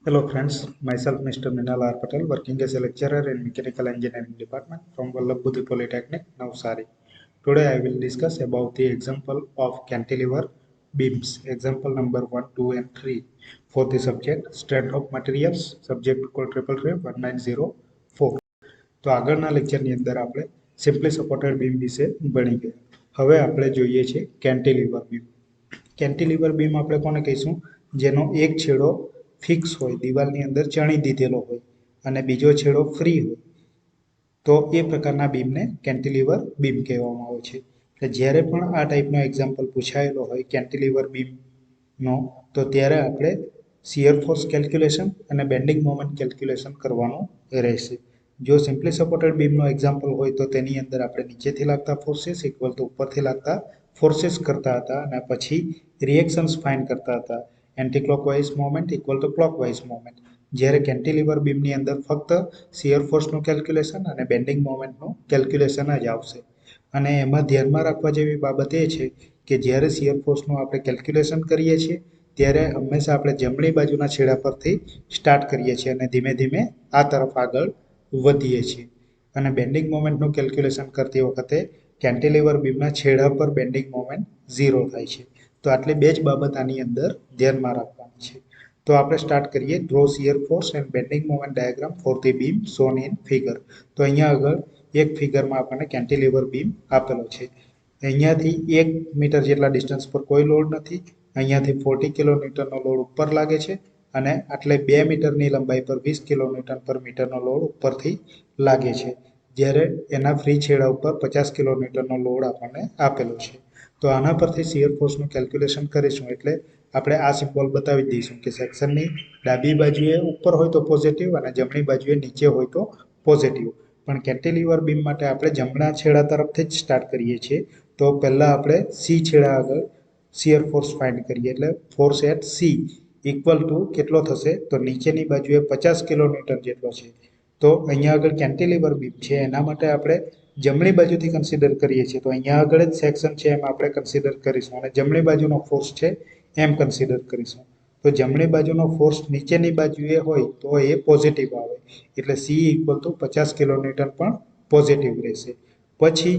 Hello friends, myself Mr. Minal R. Patel, working as a lecturer in Mechanical Engineering Department from Vallabh Polytechnic, Navsari. Today I will discuss about the example of cantilever beams, example number 1, 2 and 3 for the subject strength of materials, subject code 1904. તો આગળના લેક્ચરની અંદર આપણે simply supported beam વિશે ભણી ગયા. હવે આપણે જોઈએ છે કેન્ટિલીવર બીમ. કેન્ટિલીવર બીમ આપણે કોને કહીશું? જેનો એક છેડો ફિક્સ હોય, દિવાલની અંદર ચણી દીધેલો હોય અને બીજો છેડો ફ્રી હોય, તો એ પ્રકારના બીમને કેન્ટિલીવર બીમ કહેવામાં આવે છે. એટલે જ્યારે પણ આ ટાઈપનો એક્ઝામ્પલ પૂછાયેલો હોય કેન્ટિલીવર બીમનો, તો ત્યારે આપણે શિયર ફોર્સ કેલ્ક્યુલેશન અને બેન્ડિંગ મોમેન્ટ કેલ્ક્યુલેશન કરવાનું રહેશે. જો સિમ્પલી સપોર્ટેડ બીમનો એક્ઝામ્પલ હોય તો તેની અંદર આપણે નીચેથી લાગતા ફોર્સીસ ઇક્વલ ટુ ઉપરથી લાગતા ફોર્સીસ કરતા હતા અને પછી રિએક્શન્સ ફાઇન્ડ કરતા હતા. Anti clockwise moment equal to clockwise moment. જ્યારે કેન્ટિલીવર બીમની અંદર ફક્ત શિયર ફોર્સનું કેલ્ક્યુલેશન અને બેન્ડિંગ મોમેન્ટનું કેલ્ક્યુલેશન જ આવશે. અને એમાં ધ્યાનમાં રાખવા જેવી બાબત એ છે કે જ્યારે શિયર ફોર્સનું આપણે કેલ્ક્યુલેશન કરીએ છીએ ત્યારે હંમેશા આપણે જમણી બાજુના છેડા પરથી સ્ટાર્ટ કરીએ છીએ અને ધીમે ધીમે આ તરફ આગળ વધીએ છીએ. અને બેન્ડિંગ મોમેન્ટનું કેલ્ક્યુલેશન કરતી વખતે કેન્ટિલીવર બીમના છેડા પર બેન્ડિંગ મોમેન્ટ 0 થાય છે. તો આટલી બે જ બાબત આની અંદર ધ્યાનમાં રાખવાની છે. તો આપણે સ્ટાર્ટ કરીએ. Draw shear force and bending moment diagram for the beam shown in figure. તો અહીંયા આગળ એક ફિગરમાં આપણને કેન્ટિલીવર બીમ આપેલો છે. અહીંયાથી 1 મીટર જેટલા ડિસ્ટન્સ પર કોઈ લોડ નથી. અહીંયાથી 40 કિલોન્યુટનનો લોડ ઉપર લાગે છે અને આટલે 2 મીટરની લંબાઈ પર 20 કિલોન્યુટન પર મીટરનો લોડ ઉપરથી લાગે છે. જ્યારે એના ફ્રી છેડા ઉપર 50 કિલોન્યુટનનો લોડ આપણને આપેલો છે. તો આના પરથી શિયર ફોર્સનું કેલ્ક્યુલેશન કરીશું એટલે આપણે આ સિમ્બોલ બતાવી દઈશું કે સેક્શનની ડાબી બાજુએ ઉપર હોય તો પોઝિટિવ અને જમણી બાજુએ નીચે હોય તો પોઝિટિવ. પણ કેન્ટિલીવર બીમ માટે આપણે જમણા છેડા તરફથી જ સ્ટાર્ટ કરીએ છીએ. તો પહેલાં આપણે સી છેડા આગળ શિયર ફોર્સ ફાઇન્ડ કરીએ. એટલે force at C equal to કેટલો થશે? તો નીચેની બાજુએ 50 કિલોન્યુટન જેટલો છે. તો અહીંયા આગળ કેન્ટિલીવર બીમ છે એના માટે આપણે જમણી બાજુથી કન્સિડર કરીએ છીએ. તો અહીંયા આગળ જ સેક્શન છે એમ આપણે કન્સિડર કરીશું અને જમણી બાજુનો ફોર્સ છે એમ કન્સિડર કરીશું. તો જમણી બાજુનો ફોર્સ નીચેની બાજુએ હોય તો એ પોઝિટિવ આવે. એટલે સી ઇક્વલ ટુ 50 કિલોન્યુટન પણ પોઝિટિવ રહેશે. પછી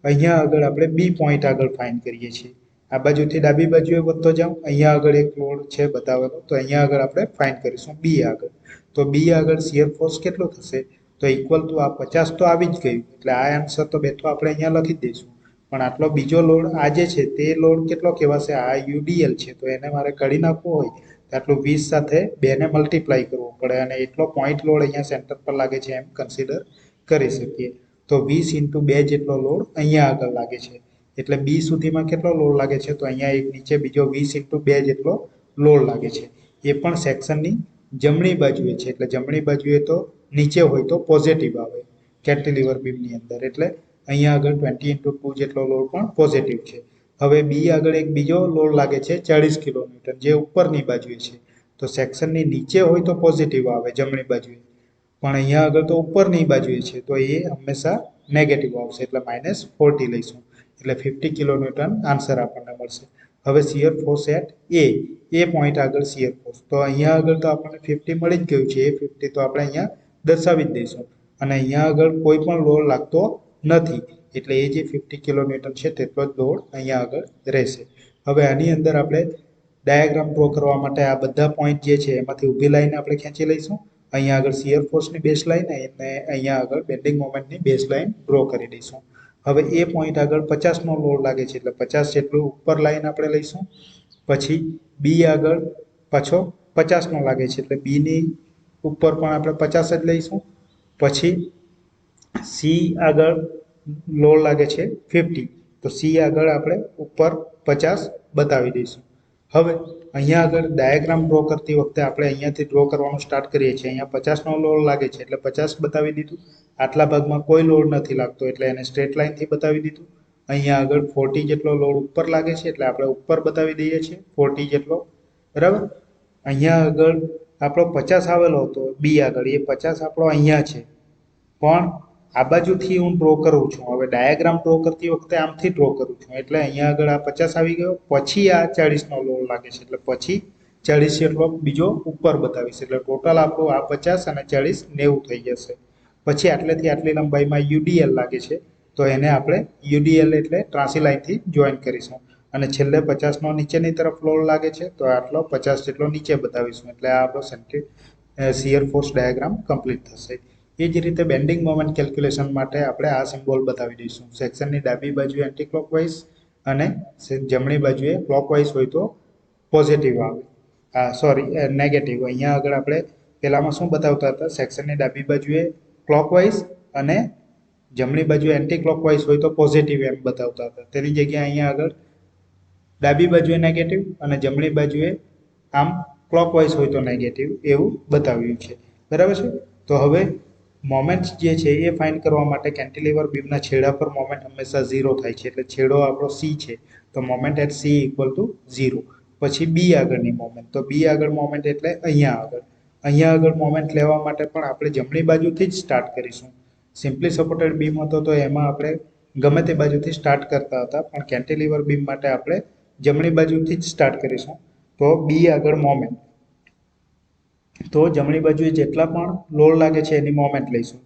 અહીંયા આગળ આપણે બી પોઈન્ટ આગળ ફાઇન્ડ કરીએ છીએ. આ બાજુથી ડાબી બાજુએ વધતો જાઉં. અહીંયા આગળ એક લોડ છે બતાવેલો, તો અહીંયા આગળ આપણે ફાઇન્ડ કરીશું બી આગળ. તો બી આગળ શિયર ફોર્સ કેટલો થશે? તો ઇક્વલ ટુ આ 50 તો આવી જ ગયું, એટલે આ આન્સર તો બેઠો આપણે અહીંયા લખી જ દઈશું. પણ આટલો બીજો લોડ આ જે છે તે લોડ કેટલો કહેવાશે? આ યુડીએલ છે. તો એને મારે કાઢી નાખવું હોય તો આટલું 20 સાથે 2 ને મલ્ટીપ્લાય કરવું પડે અને એટલો પોઈન્ટ લોડ અહીંયા સેન્ટર પર લાગે છે એમ કન્સિડર કરી શકીએ. તો 20 ઇન્ટુ 2 જેટલો લોડ અહીંયા આગળ લાગે છે. એટલે બી સુધીમાં કેટલો લોડ લાગે છે? તો અહીંયા એક નીચે બીજો 20 ઇન્ટુ 2 જેટલો લોડ લાગે છે. એ પણ સેક્શનની જમણી બાજુએ છે. એટલે જમણી બાજુએ તો નીચે હોય તો પોઝિટિવ આવે કેન્ટિલીવર બીમની અંદર. એટલે અહીંયા આગળ 20 ઇન્ટુ 2 જેટલો લોડ પણ પોઝિટિવ છે. હવે બી આગળ એક બીજો લોડ લાગે છે 40 કિલોન્યુટન, જે ઉપરની બાજુએ છે. તો સેક્શનની નીચે હોય તો પોઝિટિવ આવે જમણી બાજુએ, પણ અહીંયા આગળ તો ઉપરની બાજુએ છે તો એ હંમેશા નેગેટિવ આવશે. એટલે -40 લઈશું. એટલે 50 કિલોન્યુટન આન્સર આપણને મળશે. હવે shear force at A point આગળ શિયર ફોર્સ. તો અહીંયા આગળ તો આપણને 50 મળી જ ગયું છે. એ 50 તો આપણે અહીંયા દર્શાવી જ દઈશું. અને અહીંયા આગળ કોઈ પણ લોડ લાગતો નથી. એટલે એ જે 50 કિલોન્યુટન છે તેટલો જ લોડ અહીંયા આગળ રહેશે. હવે આની અંદર આપણે ડાયાગ્રામ ડ્રો કરવા માટે આ બધા પોઈન્ટ જે છે એમાંથી ઊભી લાઈન આપણે ખેંચી લઈશું. અહીંયા આગળ શિયર ફોર્સની બેઝ લાઈન અને અહીંયા આગળ બેન્ડિંગ મોમેન્ટની બેઝ લાઈન ડ્રો કરી દઈશું. હવે એ પોઈન્ટ આગળ 50નો લોડ લાગે છે એટલે 50 જેટલું ઉપર લાઈન આપણે લઈશું. પછી બી આગળ પાછો 50નો લાગે છે એટલે બીની ઉપર પણ આપણે 50 જ લઈશું. પછી સી આગળ લોડ લાગે છે 50, તો સી આગળ આપણે ઉપર 50 બતાવી દઈશું. હવે અહીંયા આગળ ડાયાગ્રામ ડ્રો કરતી વખતે આપણે અહીંયાથી ડ્રો કરવાનું સ્ટાર્ટ કરીએ છીએ. અહીંયા 50નો લોડ લાગે છે એટલે 50 બતાવી દીધું. આટલા ભાગમાં કોઈ લોડ નથી લાગતો એટલે એને સ્ટ્રેટ લાઇનથી બતાવી દીધું. અહીંયા આગળ 40 જેટલો લોડ ઉપર લાગે છે એટલે આપણે ઉપર બતાવી દઈએ છીએ 40 જેટલો, બરાબર. અહીંયા આગળ આપણો 50 આવેલો હતો બી આગળ, એ 50 આપણો અહીંયા છે, પણ આ બાજુથી હું ડ્રો કરું છું. હવે ડાયાગ્રામ ડ્રો કરતી વખતે આમથી ડ્રો કરું છું એટલે અહીંયા આગળ આ 50 આવી ગયો. પછી આ 40નો લોડ લાગે છે એટલે પછી 40 જેટલો બીજો ઉપર બતાવીશ એટલે ટોટલ આપણું આ 50 અને 40 90 થઈ જશે. પછી આટલેથી આટલી લંબાઈમાં યુડીએલ લાગે છે તો એને આપણે યુડીએલ એટલે ત્રાસી લાઈનથી જોઈન કરીશું. અને છેલ્લે 50નો નીચેની તરફ લોડ લાગે છે તો આટલો 50 જેટલો નીચે બતાવીશું એટલે આ આપણો શિયર ફોર્સ ડાયાગ્રામ કમ્પ્લીટ થશે. એ જ રીતે બેન્ડિંગ મોમેન્ટ કેલ્ક્યુલેશન માટે આપણે આ સિમ્બોલ બતાવી દઈશું. સેક્શનની ડાબી બાજુએ એન્ટી ક્લોકવાઇઝ અને જમણી બાજુએ ક્લોકવાઇઝ હોય તો પોઝિટિવ આવે, નેગેટિવ. અહીંયા આગળ આપણે પહેલામાં શું બતાવતા હતા, સેક્શનની ડાબી બાજુએ ક્લોકવાઇઝ અને જમણી બાજુએ એન્ટી ક્લોકવાઇઝ હોય તો પોઝિટિવ એમ બતાવતા હતા. તેની જગ્યાએ અહીંયા આગળ ડાબી બાજુએ નેગેટિવ અને જમણી બાજુએ આમ ક્લોકવાઇઝ હોય તો નેગેટિવ એવું બતાવ્યું છે. બરાબર છે. તો હવે મોમેન્ટ જે છે એ ફાઇન્ડ કરવા માટે કેન્ટિલીવર બીમના છેડા પર મોમેન્ટ હંમેશા 0 થાય છે એટલે છેડો આપણો સી છે તો moment at C equal to 0. પછી બી આગળની મોમેન્ટ, તો બી આગળ મોમેન્ટ એટલે અહીંયા આગળ મોમેન્ટ લેવા માટે પણ આપણે જમણી બાજુથી જ સ્ટાર્ટ કરીશું. સિમ્પલી સપોર્ટેડ બીમ હતો તો એમાં આપણે ગમે તે બાજુથી સ્ટાર્ટ કરતા હતા પણ કેન્ટિલીવર બીમ માટે આપણે જમણી બાજુથી જ સ્ટાર્ટ કરીશું. તો બી આગળ મોમેન્ટ, તો જમણી બાજુએ જેટલા પણ લોડ લાગે છે એની મોમેન્ટ લઈશું.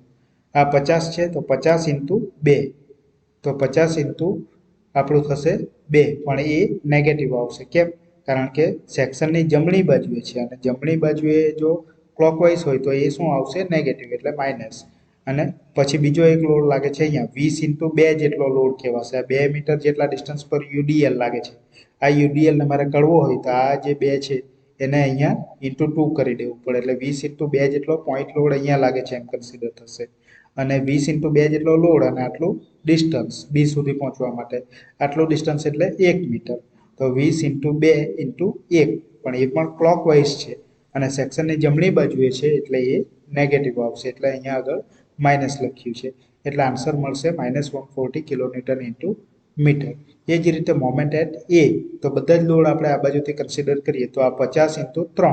આ 50 છે તો 50 ઇન્ટુ 2, તો 50 ઇન્ટુ આપણું થશે 2 પણ એ નેગેટિવ આવશે. કેમ? કારણ કે સેક્શનની જમણી બાજુએ છે અને જમણી બાજુએ જો ક્લોકવાઇઝ હોય તો એ શું આવશે? નેગેટિવ એટલે માઇનસ. અને પછી બીજો એક લોડ લાગે છે અહીંયા 20 ઇન્ટુ 2 જેટલો લોડ કહેવાશે. આ 2 મીટર જેટલા ડિસ્ટન્સ પર યુડીએલ લાગે છે. આ યુડીએલને મારે કરવો હોય તો આ જે 2 છે એને અહીંયા ઇન્ટુ 2 કરી દેવું પડે એટલે 20 ઇન્ટુ 2 જેટલો પોઈન્ટ લોડ અહીંયા લાગે છે એમ કન્સિડર થશે. અને 20 ઇન્ટુ 2 જેટલો લોડ અને આટલું ડિસ્ટન્સ બી સુધી પહોંચવા માટે આટલું ડિસ્ટન્સ એટલે 1 મીટર. તો 20 ઇન્ટુ 2 ઇન્ટુ 1 પણ એ પણ ક્લોકવાઇઝ છે અને સેક્શનની જમણી બાજુએ છે એટલે એ નેગેટિવ આવશે એટલે અહીંયા આગળ માઇનસ લખ્યું છે એટલે આન્સર મળશે -140 કિલોન્યુટન ઇન્ટુ મીટર. એ જ રીતે મોમેન્ટ એટ એ, તો બધા જ લોડ આપણે આ બાજુથી કન્સિડર કરીએ તો આ 50 ઇન્ટુ 3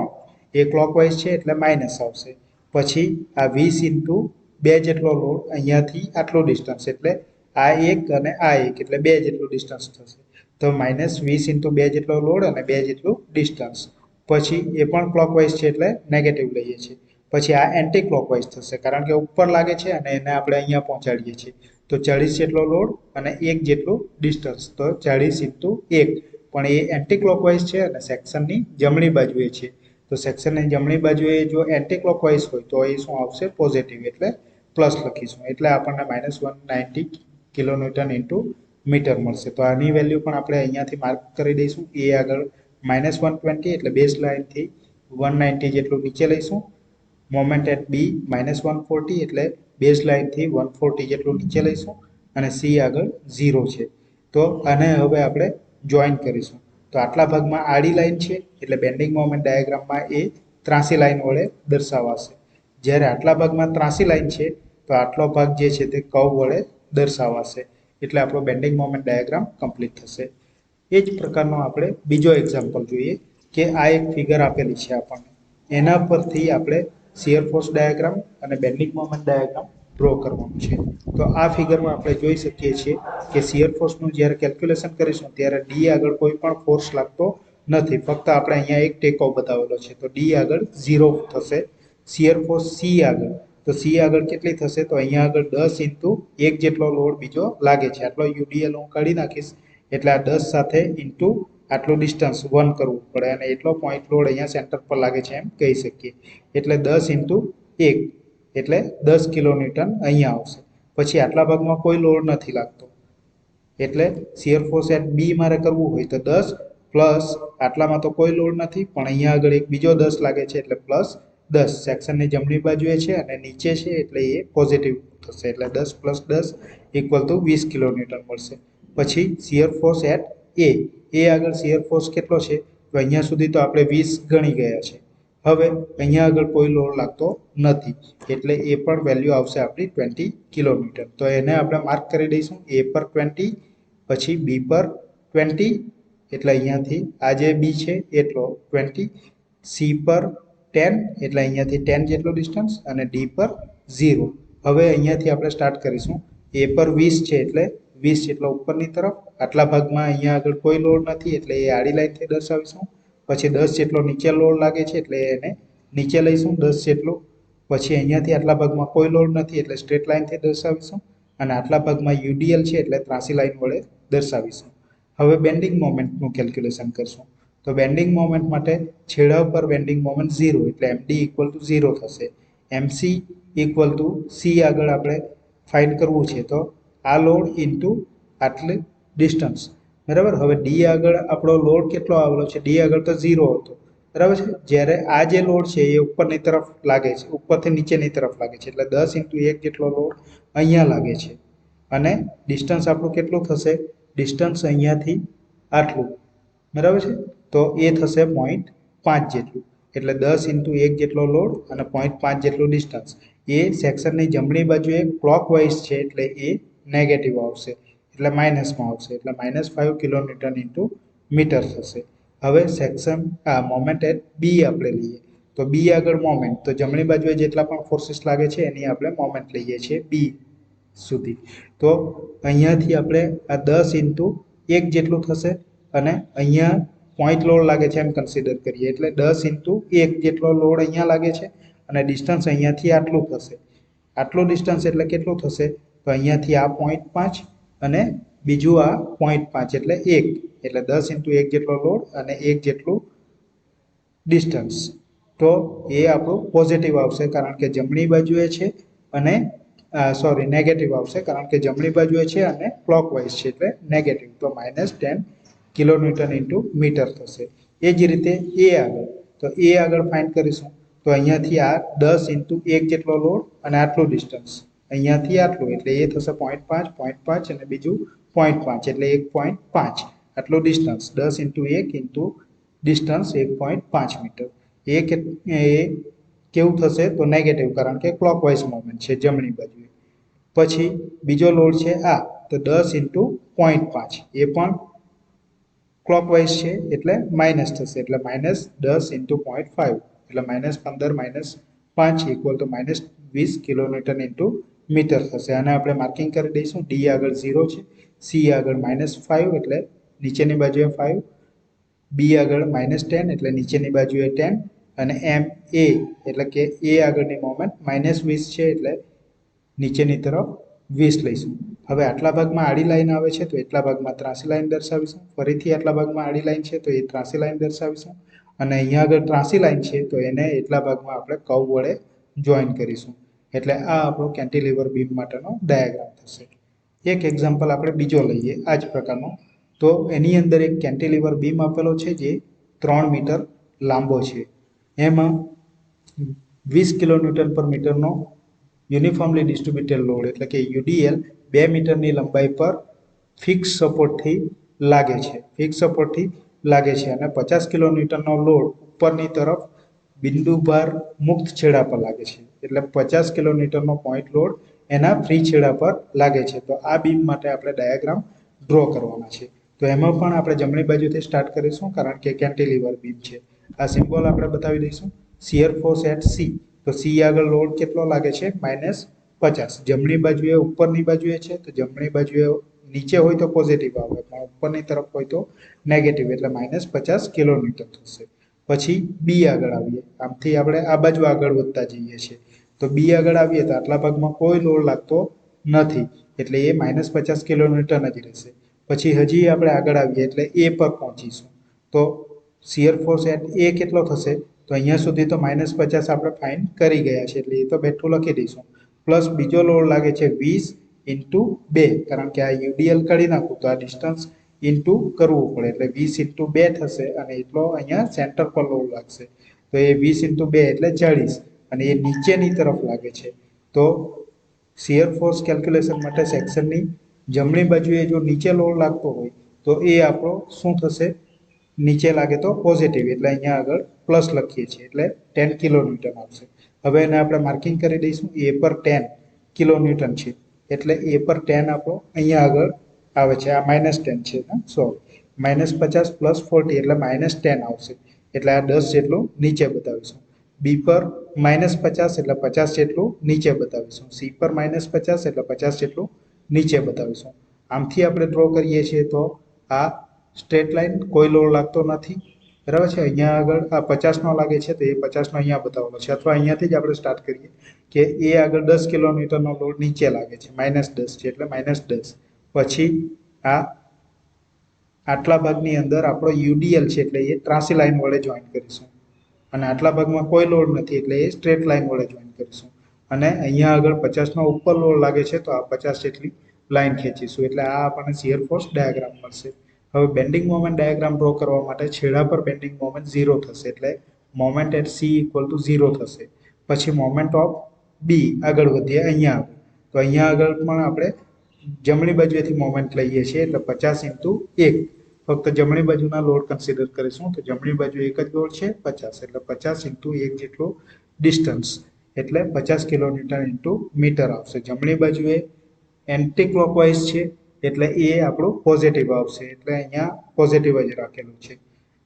એ ક્લોકવાઇઝ છે એટલે માઇનસ આવશે. પછી આ 20 ઇન્ટુ 2 જેટલો લોડ અહીંયાથી આટલો ડિસ્ટન્સ એટલે આ એક અને આ એક એટલે 2 જેટલું ડિસ્ટન્સ થશે. તો -20 ઇન્ટુ 2 જેટલો લોડ અને 2 જેટલું ડિસ્ટન્સ. પછી એ પણ ક્લોકવાઇઝ છે એટલે નેગેટિવ લઈએ છીએ. પછી આ એન્ટી ક્લોકવાઇઝ થશે કારણ કે ઉપર લાગે છે અને એને આપણે અહીંયા પહોંચાડીએ છીએ. તો 40 જેટલો લોડ અને 1 જેટલું ડિસ્ટન્સ તો 40 ઇન્ટુ 1 પણ એ એન્ટી ક્લોકવાઇઝ છે અને સેક્શનની જમણી બાજુએ છે. તો સેક્શનની જમણી બાજુએ જો એન્ટી ક્લોકવાઇઝ હોય તો એ શું આવશે? પોઝિટિવ એટલે પ્લસ લખીશું એટલે આપણને -190 કિલોન્યુટન ઇન્ટુ મીટર મળશે. તો આની વેલ્યુ પણ આપણે અહીંયાથી માર્ક કરી દઈશું. એ આગળ -120 એટલે બેઝ લાઇનથી 190 જેટલું નીચે લઈશું. મોમેન્ટ એટ બી -140 એટલે બેઝ લાઇનથી 140 જેટલું નીચે લઈશું અને સી આગળ 0 છે. તો આને હવે આપણે જોઈન કરીશું. તો આટલા ભાગમાં આડી લાઈન છે એટલે બેન્ડિંગ મોમેન્ટ ડાયાગ્રામમાં એ ત્રાસી લાઈન વડે દર્શાવાશે. જ્યારે આટલા ભાગમાં ત્રાસી લાઈન છે તો આટલો ભાગ જે છે તે કર્વ વડે દર્શાવાશે એટલે આપણો બેન્ડિંગ મોમેન્ટ ડાયાગ્રામ કમ્પ્લીટ થશે. એ જ પ્રકારનો આપણે બીજો એક્ઝામ્પલ જોઈએ કે આ એક ફિગર આપેલી છે આપણને, એના પરથી આપણે શિયર ફોર્સ ડાયાગ્રામ અને બેન્ડિંગ મોમેન્ટ ડાયાગ્રામ ડ્રો કરવાનું છે. તો આ ફિગરમાં આપણે જોઈ શકીએ છીએ કે શિયર ફોર્સનું જ્યારે કેલ્ક્યુલેશન કરીશું ત્યારે ડી આગળ કોઈ પણ ફોર્સ લાગતો નથી, ફક્ત આપણે અહીંયા એક ટેકો બતાવેલો છે તો ડી આગળ 0 થશે. શિયર ફોર્સ સી આગળ, તો સી આગળ કેટલી થશે? તો અહીંયા આગળ 10 ઇન્ટુ 1 જેટલો લોડ બીજો લાગે છે. આટલો યુડીએલ હું કાઢી નાખીશ એટલે આ 10 સાથે ઇન્ટુ આટલું ડિસ્ટન્સ 1 કરવું પડે અને એટલો પોઈન્ટ લોડ અહીંયા સેન્ટર પર લાગે છે એમ કહી શકીએ. એટલે 10 ઇન્ટુ 1 એટલે 10 કિલોન્યુટન અહીંયા આવશે. પછી આટલા ભાગમાં કોઈ લોડ નથી લાગતો એટલે શિયર ફોર્સ એટ બી મારે કરવું હોય તો 10 પ્લસ આટલામાં તો કોઈ લોડ નથી પણ અહીંયા આગળ એક બીજો 10 લાગે છે એટલે પ્લસ 10. સેક્શનની જમણી બાજુએ છે અને નીચે છે એટલે એ પોઝિટિવ થશે એટલે 10 પ્લસ 10 ઇક્વલ ટુ 20 કિલોન્યુટન મળશે. પછી શિયર ફોર્સ એટ એ આગળ શિયર ફોર્સ કેટલો છે? તો અહીંયા સુધી તો આપણે 20 ગણી ગયા છે. હવે અહીંયા આગળ કોઈ લોડ લાગતો નથી એટલે એ પણ વેલ્યુ આવશે આપણી 20 કિલોન્યુટન. તો એને આપણે માર્ક કરી દઈશું એ પર 20, પછી બી પર 20 એટલે અહીંયાથી આ જે બી છે એટલો 20, સી પર 10 એટલે અહીંયાથી 10 જેટલો ડિસ્ટન્સ અને ડી પર 0. હવે અહીંયાથી આપણે સ્ટાર્ટ કરીશું. એ પર 20 છે એટલે 20 જેટલો ઉપરની તરફ. આટલા ભાગમાં અહીંયા આગળ કોઈ લોડ નથી એટલે એ આડી લાઈનથી દર્શાવીશું. પછી 10 જેટલો નીચે લોડ લાગે છે એટલે એને નીચે લઈશું 10 જેટલો. પછી અહીંયાથી આટલા ભાગમાં કોઈ લોડ નથી એટલે સ્ટ્રેટ લાઇનથી દર્શાવીશું, અને આટલા ભાગમાં યુડીએલ છે એટલે ત્રાસી લાઇન વડે દર્શાવીશું. હવે બેન્ડિંગ મોમેન્ટનું કેલ્ક્યુલેશન કરશું. તો બેન્ડિંગ મોમેન્ટ માટે છેડા પર બેન્ડિંગ મોમેન્ટ 0 એટલે એમડી ઇક્વલ ટુ 0 થશે. એમસી ઇક્વલ ટુ સી આગળ આપણે ફાઇન્ડ કરવું છે, તો આ લોડ ઇન્ટુ આટલી ડિસ્ટન્સ, બરાબર. હવે ડી આગળ આપણો લોડ કેટલો આવેલો છે? ડી આગળ તો 0 હતો, બરાબર છે. જ્યારે આ જે લોડ છે એ ઉપરની તરફ લાગે છે, ઉપરથી નીચેની તરફ લાગે છે, એટલે 10 ઇન્ટુ 1 જેટલો લોડ અહીંયા લાગે છે. અને ડિસ્ટન્સ આપણું કેટલું થશે? ડિસ્ટન્સ અહીંયાથી આટલું, બરાબર છે. તો એ થશે 0.5 જેટલું, એટલે 10 ઇન્ટુ 1 જેટલો લોડ અને 0.5 જેટલું ડિસ્ટન્સ. એ સેક્શનની જમણી બાજુએ ક્લોકવાઇઝ છે એટલે એ નેગેટિવ આવશે, એટલે માઇનસમાં આવશે, એટલે -5 કિલોન્યુટન ઇન્ટુ મીટર થશે. હવે સેક્શન મોમેન્ટ એટ બી આપણે લઈએ, તો બી આગળ મોમેન્ટ, તો જમણી બાજુએ જેટલા પણ ફોર્સિસ લાગે છે એની આપણે મોમેન્ટ લઈએ છીએ બી સુધી. તો અહીંયાથી આપણે આ 10 ઇન્ટુ 1 જેટલું થશે, અને અહીંયા પોઈન્ટ લોડ લાગે છે એમ કન્સિડર કરીએ, એટલે 10 ઇન્ટુ 1 જેટલો લોડ અહીંયા લાગે છે, અને ડિસ્ટન્સ અહીંયાથી આટલું થશે. આટલું ડિસ્ટન્સ એટલે કેટલું થશે? તો અહીંયાથી આ 0.5 અને બીજું આ 0.5 એટલે 1, એટલે 10 ઇન્ટુ 1 જેટલો લોડ અને 1 જેટલું ડિસ્ટન્સ. તો એ આપણું પોઝિટિવ આવશે કારણ કે જમણી બાજુએ છે, અને સોરી નેગેટિવ આવશે કારણ કે જમણી બાજુએ છે અને ક્લોકવાઇઝ છે એટલે નેગેટિવ. તો -10 કિલોન્યુટન ઇન્ટુ મીટર થશે. એ જ રીતે એ આગળ, તો એ આગળ ફાઇન્ડ કરીશું. તો અહીંયાથી આ 10 ઇન્ટુ 1 જેટલો લોડ અને આટલું ડિસ્ટન્સ, અહીંયાથી આટલું એટલે એ થશે 0.5, 0.5 અને બીજું 0.5 એટલે 1.5 આટલું distance. 10 into 1 into distance 1.5 metre. એ કેવું થશે? તો નેગેટિવ, કારણ કે ક્લોકવાઇઝ મોમેન્ટ છે જમણી બાજુએ. પછી બીજો લોડ છે આ, તો 10 ઇન્ટુ 0.5 એ પણ ક્લોકવાઇઝ છે એટલે માઇનસ થશે, એટલે -10 ઇન્ટુ 0.5 એટલે -15 -5 equal to -20 kilonewton into metre થશે. અને આપણે માર્કિંગ કરી દઈશું. ડી આગળ 0 છે, સી આગળ -5 એટલે નીચેની બાજુએ 5, બી આગળ -10 એટલે નીચેની બાજુએ 10, અને એમ એ એટલે કે એ આગળની મોમેન્ટ -20 છે એટલે નીચેની તરફ 20 લઈશું. હવે આટલા ભાગમાં આડી લાઈન આવે છે તો એટલા ભાગમાં ત્રાસી લાઈન દર્શાવીશું. ફરીથી આટલા ભાગમાં આડી લાઈન છે તો એ ત્રાસી લાઈન દર્શાવીશું, અને અહીંયા આગળ ત્રાસી લાઈન છે તો એને એટલા ભાગમાં આપણે કર્વ વડે જોઈન કરીશું. એટલે આ આપણો કેન્ટિલીવર બીમ માટેનો ડાયાગ્રામ થશે. એક એક્ઝામ્પલ આપણે બીજો લઈએ આ જ પ્રકારનો. તો એની અંદર એક કેન્ટિલીવર બીમ આપેલો છે જે 3 મીટર લાંબો છે. એમાં 20 કિલોન્યુટન પર મીટરનો યુનિફોર્મલી ડિસ્ટ્રીબ્યુટેડ લોડ એટલે કે યુડીએલ 2 મીટરની લંબાઈ પર ફિક્સ સપોર્ટથી લાગે છે, અને 50 કિલોન્યુટનનો લોડ ઉપરની તરફ બિંદુ ભાર મુક્ત છેડા પર લાગે છે, એટલે 50 કિલોન્યુટનનો પોઈન્ટ લોડ એના ફ્રી છેડા પર લાગે છે. તો આ બીમ માટે આપણે ડાયાગ્રામ ડ્રો કરવાના છે. તો એમાં પણ આપણે જમણી બાજુથી સ્ટાર્ટ કરીશું કારણ કે કેન્ટિલીવર બીમ છે. આ સિમ્બોલ આપણે બતાવી દઈશું. શિયર ફોર્સ એટ સી, તો સી આગળ લોડ કેટલો લાગે છે? -50. જમણી બાજુએ ઉપરની બાજુએ છે, તો જમણી બાજુએ નીચે હોય તો પોઝિટિવ આવે, પણ ઉપરની તરફ હોય તો નેગેટિવ, એટલે -50 કિલોન્યુટન થશે. પછી બી આગળ આવીએ, આમથી આપણે આ બાજુ આગળ વધતા જઈએ છીએ. તો બી આગળ આવીએ તો આટલા ભાગમાં કોઈ લોડ લાગતો નથી, એટલે એ -50 કિલોન્યુટન જ રહેશે. પછી હજી આપણે આગળ આવીએ એટલે એ પર પહોંચીશું. તો શિયર ફોર્સ એટ એ કેટલો થશે? તો અહીંયા સુધી તો -50 આપણે ફાઇન્ડ કરી ગયા છે એટલે એ તો બેઠું લખી દઈશું. પ્લસ બીજો લોડ લાગે છે 20 ઇન્ટુ 2, કારણ કે આ યુડીએલ કાઢી નાખું તો આ ડિસ્ટન્સ ઇન્ટુ કરવું પડે, એટલે 20 ઇન્ટુ 2 થશે, અને એટલો અહીંયા સેન્ટર પર લોડ લાગશે. તો એ 20 ઇન્ટુ 2 એટલે 40, અને એ નીચેની તરફ લાગે છે. તો શિયર ફોર્સ કેલ્ક્યુલેશન માટે સેક્શનની જમણી બાજુએ જો નીચે લોડ લાગતો હોય તો એ આપણો શું થશે? નીચે લાગે તો પોઝિટિવ, એટલે અહીંયા આગળ પ્લસ લખીએ છીએ એટલે 10 કિલોન્યુટન આવશે. હવે એને આપણે માર્કિંગ કરી દઈશું. એ પર 10 કિલોન્યુટન છે એટલે એ પર 10 આપણો અહીંયા આગળ આવે છે. આ -10 છે, સોરી, -50 + 40 એટલે -10 આવશે, એટલે આ 10 જેટલું નીચે બતાવીશું. બી પર -50 એટલે 50 જેટલું નીચે બતાવીશું. સી પર -50 એટલે 50 જેટલું નીચે બતાવીશું. આમથી આપણે ડ્રો કરીએ છીએ તો આ સ્ટ્રેટ લાઇન કોઈ લોડ લાગતો નથી, બરાબર છે. અહીંયા આગળ આ 50નો લાગે છે તો એ 50નો અહીંયા બતાવેલો છે, અથવા અહીંયાથી જ આપણે સ્ટાર્ટ કરીએ કે એ આગળ 10 કિલોમીટરનો લોડ નીચે લાગે છે, -10 છે એટલે -10. પછી આ આટલા ભાગની અંદર આપણો યુડીએલ છે એટલે એ ત્રાસી લાઈન વડે જોઈન કરીશું, અને આટલા ભાગમાં કોઈ લોડ નથી એટલે એ સ્ટ્રેટ લાઈન વડે જોઈન કરીશું. અને અહીંયા આગળ 50નો ઉપર લોડ લાગે છે તો આ 50 જેટલી લાઈન ખેંચીશું, એટલે આ આપણને શીયર ફોર્સ ડાયાગ્રામ મળશે. હવે બેન્ડિંગ મોમેન્ટ ડાયાગ્રામ ડ્રો કરવા માટે છેડા પર બેન્ડિંગ મોમેન્ટ 0 થશે, એટલે moment at C equal to 0 થશે. પછી મોમેન્ટ ઓફ બી આગળ વધીએ અહીંયા આગળ, તો અહીંયા આગળ પણ આપણે જમણી બાજુએથી મોમેન્ટ લઈએ છીએ એટલે 50 × 1, ફક્ત જમણી બાજુના લોડ કન્સિડર કરીશું તો જમણી બાજુ એક જ લોડ છે 50, એટલે 50 × 1 જેટલું ડિસ્ટન્સ, એટલે 50 કિલોમીટર × મીટર આવશે. જમણી બાજુએ એન્ટી ક્લોકવાઇઝ છે એટલે એ આપણું પોઝિટિવ આવશે, એટલે અહીંયા પોઝિટિવ જ રાખેલું છે.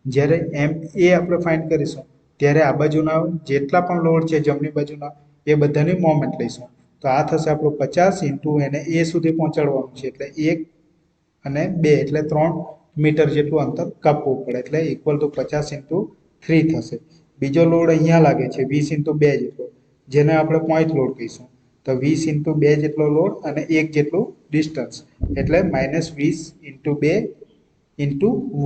જ્યારે એમ એ આપણે ફાઇન્ડ કરીશું ત્યારે આ બાજુના જેટલા પણ લોડ છે જમણી બાજુના એ બધાની મોમેન્ટ લઈશું, તો આ થશે આપણું 50 × એને એ સુધી પહોંચાડવાનું છે એટલે 1 અને 2 એટલે 3 મીટર જેટલું અંતર કાપવું પડે, એટલે ઇક્વલ ટુ 50 × 3 થશે. બીજો લોડ અહીંયા લાગે છે 20 × 2 જેટલો, જેને આપણે પોઈન્ટ લોડ કહીશું, તો 20 × 2 જેટલો લોડ અને 1 જેટલું ડિસ્ટન્સ, એટલે -20 × 2 ×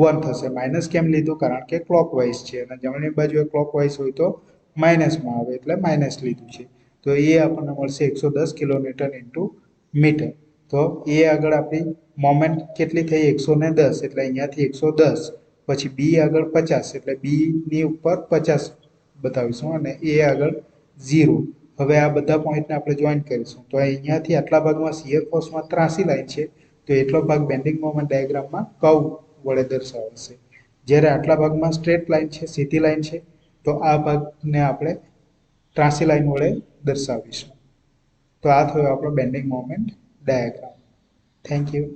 1 થશે. માઇનસ કેમ લીધું? કારણ કે ક્લોકવાઇઝ છે અને જમણી બાજુએ ક્લોકવાઇઝ હોય તો માઇનસમાં આવે એટલે માઇનસ લીધું છે. તો એ આપણને મળશે 110 કિલોમીટર × મીટર. તો એ આગળ આપણી મોમેન્ટ કેટલી થઈ? 110, એટલે અહીંયાથી 110, પછી બી આગળ 50 એટલે બીની ઉપર 50 બતાવીશું અને એ આગળ 0. હવે આ બધા પોઈન્ટને આપણે જોઈન કરીશું તો અહીંયાથી આટલા ભાગમાં શીયર ફોર્સમાં ત્રાસી લાઈન છે તો એટલો ભાગ બેન્ડિંગ મોમેન્ટ ડાયાગ્રામમાં કર્વ વડે દર્શાવાશે. જ્યારે આટલા ભાગમાં સ્ટ્રેટ લાઈન છે, સીધી લાઈન છે, તો આ ભાગને આપણે ત્રાસી લાઈન વડે દર્શાવીશું. તો આ થયો આપણો bending moment diagram. Thank you.